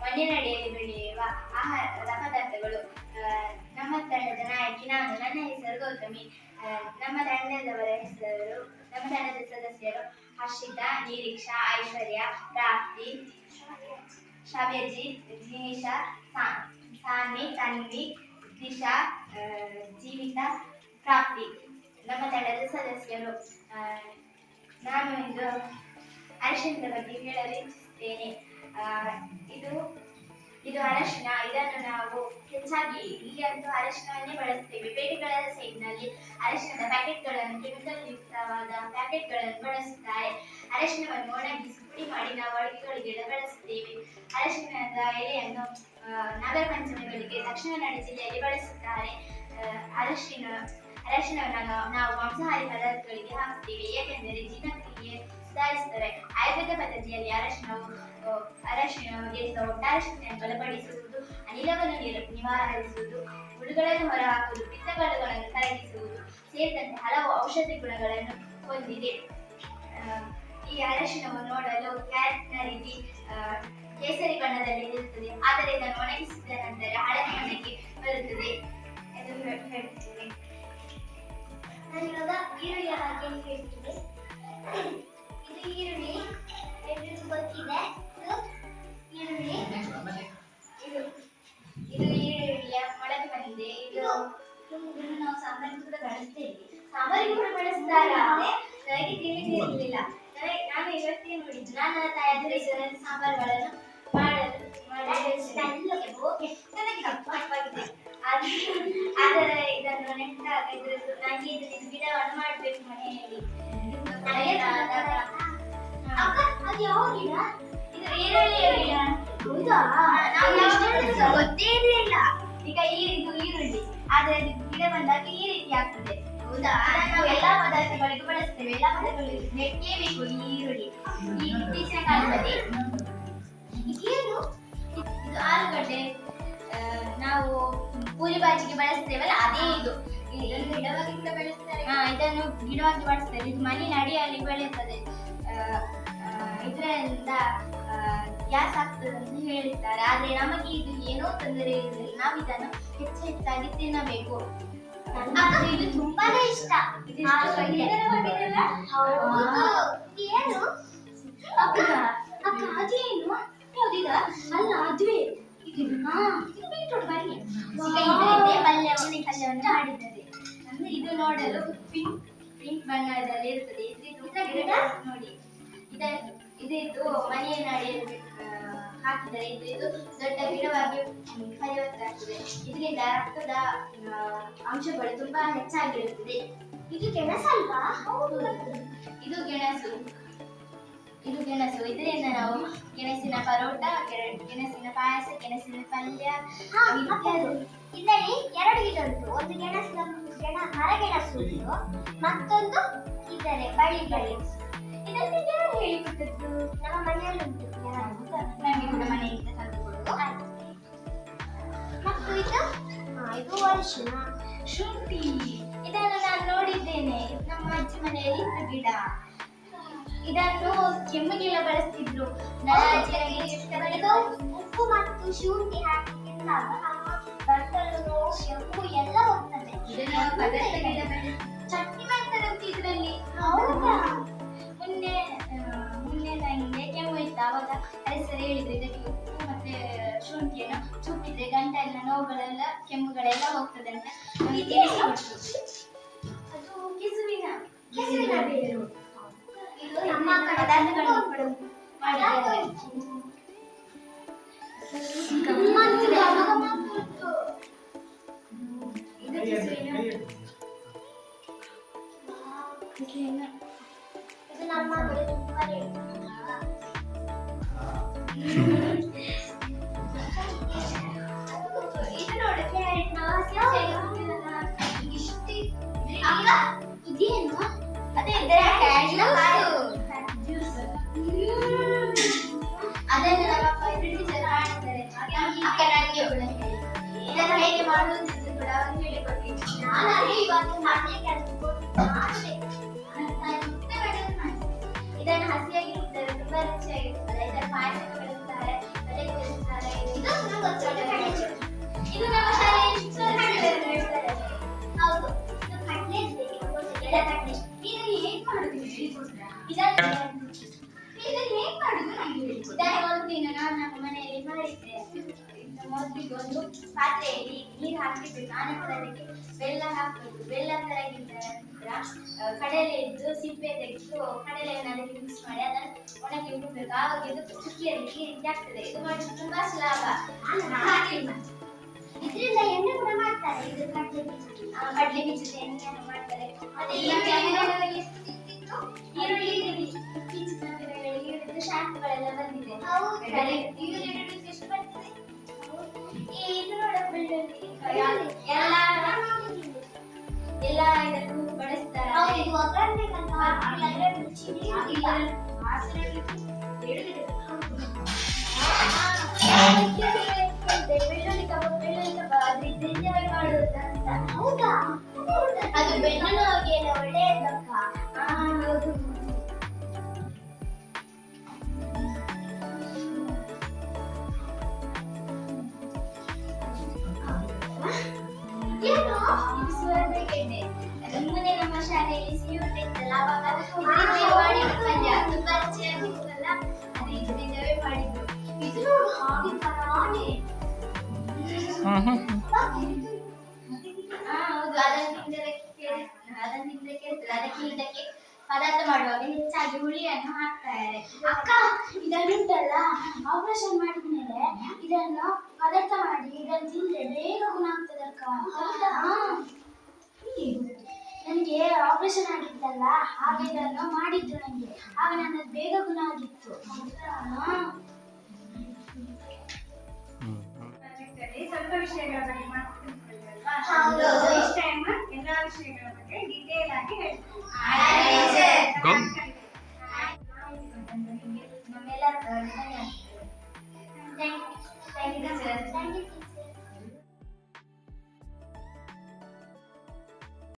ಮಣ್ಣಿನಡಿಯಲ್ಲಿ ಬೆಳೆಯುವ ಆಹಾರ ಪದಾರ್ಥಗಳು. ನಮ್ಮ ತಂಡದ ನಾಯಕಿ ನಾನು. ನನ್ನ ಹೆಸರು ಗೌತಮಿ. ನಮ್ಮ ತಂಡದ ಸದಸ್ಯರು ಹರ್ಷಿತಾ, ನಿರೀಕ್ಷಾ, ಐಶ್ವರ್ಯ, ಪ್ರಾಪ್ತಿ, ಶವ್ಯಜಿ, ಜಿನಿಷಾ, ಸಾನ್ವಿ, ತನ್ವಿ, ದಿಶಾ, ಜೀವಿತಾ, ಪ್ರಾಪ್ತಿ ನಮ್ಮ ತಂಡದ ಸದಸ್ಯರು. ನಾನು ಇಂದು ಅರಿಶಿಣದ ಬಗ್ಗೆ ಹೇಳಲು ಇಚ್ಛಿಸುತ್ತೇನೆ. ಇದು ಅರಶಿನ. ಇದನ್ನು ನಾವು ಹೆಚ್ಚಾಗಿ ಇಲ್ಲಿ ಅಂತೂ ಅರಶಿನವನ್ನೇ ಬಳಸುತ್ತೇವೆ. ಪೇಟೆಗಳ ಸೈಡ್ನಲ್ಲಿ ಅರಶಿನದ ಪ್ಯಾಕೆಟ್ಗಳನ್ನು, ಕೆಮಿಕಲ್ ಯುಕ್ತವಾದ ಪ್ಯಾಕೆಟ್ಗಳನ್ನು ಬಳಸುತ್ತಾರೆ. ಅರಶಿನವನ್ನು ಒಣಗಿಸಿ ಪುಡಿ ಮಾಡಿ ನಾವು ಅಡುಗೆಗಳಿಗೆಲ್ಲ ಬಳಸುತ್ತೇವೆ. ಅರಶಿನದ ಎಲೆಯನ್ನು ನಾಗರ ಪಂಚಮಿಗಳಿಗೆ ದಕ್ಷಿಣ ಕನ್ನಡ ಜಿಲ್ಲೆಯಲ್ಲಿ ಬಳಸುತ್ತಾರೆ. ಅರಶಿನವನ್ನು ನಾವು ಮಾಂಸಾಹಾರಿ ಪದಾರ್ಥಗಳಿಗೆ ಹಾಕುತ್ತೇವೆ, ಏಕೆಂದರೆ ಜೀರ್ಣಕ್ರಿಯೆ ಸುಧಾರಿಸುತ್ತವೆ. ಆಯುರ್ವೇದ ಪದ್ಧತಿಯಲ್ಲಿ ಅರಶಿನವು ದೇಹದ ಒಟ್ಟಾರೆ ಶಕ್ತಿಯನ್ನು ಬಲಪಡಿಸುವುದು, ಅನಿಲವನ್ನು ನಿವಾರಿಸುವುದು, ಹುಳುಗಳನ್ನು ಹೊರಹಾಕುವುದು, ಪಿತ್ತಗಳನ್ನು ಕರಗಿಸುವುದು ಸೇರಿದಂತೆ ಹಲವು ಔಷಧಿ ಗುಣಗಳನ್ನು ಹೊಂದಿದೆ. ಈ ಅರಶಿನವು ನೋಡಲು ಕ್ಯಾರೆಟ್ನ ರೀತಿ ಕೇಸರಿ ಬಣ್ಣದಲ್ಲಿ ಇರುತ್ತದೆ, ಆದರೆ ಇದನ್ನು ಒಣಗಿಸಿದ ನಂತರ ಹಳದಿ ಬಣ್ಣಕ್ಕೆ ಬರುತ್ತದೆ ಎಂದು ಹೇಳುತ್ತೇವೆ. ನಾನಿವಾಗ ಈರುಳ್ಳಿಯ ಬಗ್ಗೆ ಹೇಳ್ತೀನಿ. ಇದು ಈರುಳ್ಳಿ, ಎಲ್ರಿಗೂ ಗೊತ್ತಿದೆ. ಇದು ಈರುಳ್ಳಿಯ ಮೊಳಕೆ ಬಂದಿದೆ. ಇದನ್ನು ನಾವು ಸಾಂಬಾರಿಗೆ ಕೂಡ ಬಳಸ್ತೇವೆ. ಸಾಂಬಾರಿಗೆ ಕೂಡ ಬಳಸ್ತಾರಾ? ನನಗೆ ತಿಳಿದಿರಲಿಲ್ಲ. ನಾನು ಇವತ್ತೇ ನೋಡಿದ್ದು. ನಾನು ತಾಯಿ ಸಾಂಬಾರುಗಳನ್ನು ಆದರೆ ಇದನ್ನು ನೆಟ್ಟಾಗ ನನಗೆ ಇದು ಗಿಡವನ್ನು ಮಾಡಬೇಕು ಮನೆಯಲ್ಲಿ. ಅದು ಯಾವ ಗಿಡ? ಇದು ಈರುಳ್ಳಿಯ ಗಿಡ. ಹೌದಾ? ಗೊತ್ತೇ ಇರಲಿಲ್ಲ. ಈಗ ಇದು ಈರುಳ್ಳಿ, ಆದರೆ ಅದು ಗಿಡ ಬಂದಾಗ ಈ ರೀತಿ ಆಗ್ತದೆ. ಹೌದಾ? ನಾವು ಎಲ್ಲಾ ಪದಾರ್ಥಗಳಿಗೂ ಬಳಸ್ತೇವೆ. ಎಲ್ಲಾ ಪದಾರ್ಥಗಳಿಗೂ ನೆಟ್ಟೇ ಬೇಕು ಈ ಈರುಳ್ಳಿ. ಈ ಇತ್ತೀಚಿನ ಕಾಲದಲ್ಲಿ ಇದು ಆಲೂಗಡ್ಡೆ ನಾವು ಪೂರಿ ಬಾಜಿಗೆ ಬಳಸ್ತೇವಲ್ಲ, ಅದೇ ಇದು. ಇದನ್ನು ಗಿಡವಾಗಿ ಕೂಡ ಬೆಳೆಸ್ತಾರೆ. ಇದನ್ನು ಗಿಡವಾಗಿ ಬಳಸ್ತಾರೆ. ಇದು ಮಣ್ಣಿನ ಅಡಿಯಲ್ಲಿ ಬೆಳೆಯುತ್ತದೆ. ಇದರಿಂದ ಗ್ಯಾಸ್ ಆಗ್ತದೆ ಅಂತ ಹೇಳಿದ್ದಾರೆ, ಆದ್ರೆ ನಮಗೆ ಇದು ಏನೋ ತೊಂದರೆ ಇರುವುದಿಲ್ಲ. ನಾವು ಇದನ್ನು ಹೆಚ್ಚಾಗಿ ತಿನ್ನಬೇಕು. ಇದು ತುಂಬಾನೇ ಇಷ್ಟ. ಏನು ಅಕ್ಕ ಅದೇನು ಯಾವ್ದಿದ? ಅಲ್ಲ ಅದುವೇ ಪಲ್ಯವನ್ನು ಮಾಡಿದ್ದಾರೆ. ಅಂದ್ರೆ ಇದು ನೋಡಲು ಪಿಂಕ್ ಬಣ್ಣದಲ್ಲಿ ಇರುತ್ತದೆ. ನೋಡಿ, ಇದು ಮನೆಯ ಅಡಿಯಲ್ಲಿ ಹಾಕಿದರೆ ಇದು ದೊಡ್ಡ ಗಿಡವಾಗಿ ಪರಿವರ್ತನೆ. ಇದರಿಂದ ರಕ್ತದ ಅಂಶಗಳು ತುಂಬಾ ಹೆಚ್ಚಾಗಿರುತ್ತದೆ. ಇದು ಗೆಣಸಲ್ವಾ? ಇದು ಗೆಣಸು. ಇದರಿಂದ ನಾವು ಗೆಣಸಿನ ಪರೋಟ, ಗೆಣಸಿನ ಪಾಯಸ, ಗೆಣಸಿನ ಪಲ್ಯ ಇದರಲ್ಲಿ ಎರಡು ಗಿಡ ಉಂಟು. ಒಂದು ಮರಗೆಣಸು ಉಂಟು, ಮತ್ತೊಂದು ಇದ್ದಾರೆ ಬಳ್ಳಿ ಗೆಣಸು. ಇದನ್ನು ಯಾರು ಹೇಳಿಕೊಟ್ಟದ್ದು? ನಮ್ಮ ಮನೆಯಲ್ಲಿ ಉಂಟು. ನಮಗೆ ಕೂಡ ಮನೆಯಿಂದ ತಂದು ಕೊಡುದು. ಮತ್ತು ಇದು ಅರಿಶಿನ, ಶುಂಠಿ. ಇದನ್ನು ನಾನು ನೋಡಿದ್ದೇನೆ. ನಮ್ಮ ಅಜ್ಜಿ ಮನೆಯಲ್ಲಿ ಇದ್ದ ಗಿಡ. ಇದನ್ನು ಕೆಮ್ಮಿಗೆಲ್ಲ ಬಳಸ್ತಿದ್ರು. ಇದು ಉಪ್ಪು ಮತ್ತು ಶುಂಠಿ ಹಾಕಿ ತಿಂದಾಗ ನಮ್ಮ ಗಂಟಲು ನೋವು, ಕೆಮ್ಮು ಎಲ್ಲ ಹೋಗ್ತದೆ. ಚಟ್ನಿ ಮಾಡ್ತಾರೆ ಅಂತ ಇದರಲ್ಲಿ. ಮೊನ್ನೆ ನಂಗೆ ಕೆಮ್ಮು ಇತ್ತು. ಆವಾಗ ಹೆಸರು ಹೇಳಿದ್ರು, ಇದಕ್ಕೆ ಉಪ್ಪು ಮತ್ತೆ ಶುಂಠಿಯನ್ನು ಚುಟ್ಟಿದ್ರೆ ಗಂಟಲಿನ ನೋವುಗಳೆಲ್ಲ, ಕೆಮ್ಮುಗಳೆಲ್ಲ ಹೋಗ್ತದೆ ಅಂತ ನಮಗೆ ತಿಳಿಸಿಕೊಟ್ರು. ಅದು ಕೆಸುವಿನ ಬೇರು. ಇದು ನಮ್ಮ ಪದಾರ್ಥಗಳನ್ನು ಮಾಡಿದ್ದಾರೆ. ಇದು ನಮ್ಮ ಕಡೆ ತುಂಬಾ ಇದು ನೋಡಿ, ಕ್ಯಾರೆಟ್ ಇದೇನು? ಅದೇ ಅದನ್ನು ನಮ್ಮ ಟೀಚರ್ ಮಾಡ್ತಾರೆ. ಅಕ್ಕ ನನಗೆ ಇದನ್ನು ಹೇಗೆ ಮಾಡುವುದು ಅಂತ ಕೂಡ ಅವರು ಹೇಳಿಕೊಟ್ಟಿದ್ರು. ಇದನ್ನು ಹಸಿಯಾಗಿರುತ್ತದೆ, ತುಂಬಾ ರುಚಿಯಾಗಿರುತ್ತದೆ. ಇದನ್ನು ಪಾಯಸ ಬೆಳೆಸ್ತಾರೆ, ಬೆಳೆಸ್ತಾರೆ. ಗೊತ್ತುಂಟು ಕಡಲೆ ಚಟ್ನಿ. ಇದು ನಮ್ಮ ಶಾಲೆಯಲ್ಲಿ ಶಿಕ್ಷಕರು ಹೌದು, ಇದು ಕಡಲೆ ಗೆಡ್ಡೆ ಕಡಲೆ. ಇದನ್ನು ಹೇಗೆ ಮಾಡುದು ಹೇಳಿಕೊಡ್ತೀರಾ? ಇದನ್ನು ಹೇಗೆ ಮಾಡುದು ನನಗೆ ಹೇಳಿಕೊಡಿ. ಇದನ್ನು ಒಂದು ದಿನ ನಾನು ನಮ್ಮ ಮನೆಯಲ್ಲಿ ಮಾಡಿದ್ದೆ. ಮೊದಲಿಗೆ ಒಂದು ಪಾತ್ರೆಯಲ್ಲಿ ನೀರು ಹಾಕಿಬಿಟ್ಟು ಆನಂತರ ಅದಕ್ಕೆ ಬೆಲ್ಲ ಹಾಕಬೇಕು. ಬೆಲ್ಲ ಕರಗಿದ ನಂತರ ಕಡಲೆ ಇದ್ದು ಸಿಪ್ಪೆ ತೆಗೆದು ಕಡಲೆಯನ್ನು ಅದಕ್ಕೆ ಮಿಕ್ಸ್ ಮಾಡಿ ಅದನ್ನು ಒಣಗಿ ಇಡಬೇಕು. ಆವಾಗ ಇದು ಚುಕ್ಕಿಯಲ್ಲಿ ಈ ರೀತಿ ಆಗ್ತದೆ. ಇದು ಮಾಡಿ ತುಂಬಾ ಸುಲಭ. ಇದರಿಂದ ಎಣ್ಣೆ ಕೂಡ ಮಾಡ್ತಾರೆ. ಇದು ಕಡಲೆ ಬೀಜದ ಎಣ್ಣೆಯನ್ನು ಮಾಡ್ತಾರೆ. ಮತ್ತೆ ಈರುಳ್ಳಿ ಈರುಳ್ಳಿ ಶಾಂಪುಗಳೆಲ್ಲ ಬಂದಿದೆ. ಎಷ್ಟು ಬರ್ತದೆ? ಇದು ನೋಡ ಬೆಳ್ಳುಳ್ಳಿ ಎಲ್ಲ ಇದನ್ನು ಬಳಸ್ತಾರೆ. ಇದು ಒಗ್ಗರಣೆಗಂತ ಹಾಕಿದ್ರೆ ರುಚಿ ಇಲ್ಲ. ಬೆಳ್ಳುಳ್ಳಿ ಕಬಾಬ್ ಅದರಿಂದ ಮಾಡುವುದಂತ. ಹೌದಾ? ಅದು ಬೆನ್ನು ನೋವಿಗೆಲ್ಲ ಒಳ್ಳೆಯದಕ್ಕ. ಹೌದು. ಏನು? ಇದು ಸುವರ್ಣಗೆಡ್ಡೆ. ನಮ್ಮನೆ ನಮ್ಮ ಶಾಲೆಯಲ್ಲಿ ಸಿಯೂಟ ಇತ್ತಲ್ಲ, ಅವಾಗ ಇದರಿಂದ ಮಾಡಿದ್ರು ಪಲ್ಯ. ತುಂಬಾ ರುಚಿಯಾಗಿತ್ತಲ್ಲ, ಅದು ಇದರಿಂದವೇ ಮಾಡಿದ್ರು. ಇದು ನೋಡು ಹಾಗೆ ತರಾನೆ. ಹೌದು, ಅದನ್ನು ತಿಂದಕ್ಕೆ ಇರ್ತದೆ. ಅದಕ್ಕೆ ಇದಕ್ಕೆ ಪದಾರ್ಥ ಮಾಡುವಾಗ ಹೆಚ್ಚಾಗಿ ಹುಳಿಯನ್ನು ಹಾಕ್ತಾರೆ. ಅಕ್ಕ, ಇದನ್ನುಂಟಲ್ಲ ಆಪರೇಷನ್ ಮಾಡಿದ ಮೇಲೆ ಇದನ್ನು ಪದಾರ್ಥ ಮಾಡಿ ಇದನ್ನು ತಿಂದ್ರೆ ಬೇಗ ಗುಣ ಆಗ್ತದೆ ಅಕ್ಕ. ಹೌದಾ? ನನಗೆ ಆಪರೇಷನ್ ಆಗಿತ್ತಲ್ಲ, ಆಗ ಇದನ್ನು ಮಾಡಿದ್ದು ನನಗೆ. ಆಗ ನನ್ನ ಬೇಗ ಗುಣ ಆಗಿತ್ತು. ಸ್ವಲ್ಪ ವಿಷಯಗಳ ಬಗ್ಗೆ ಮಾತಾಡ್ತಿದ್ವಲ್ವಾ? ಹೌದು. ಇಷ್ಟ ಎಲ್ಲಾ ವಿಷಯಗಳ ಬಗ್ಗೆ ಡೀಟೇಲ್ ಆಗಿ ಹೇಳ್ತೀವಿ. ನಮ್ಮೆಲ್ಲರ ಧನ್ಯವಾದಗಳು. Thank you.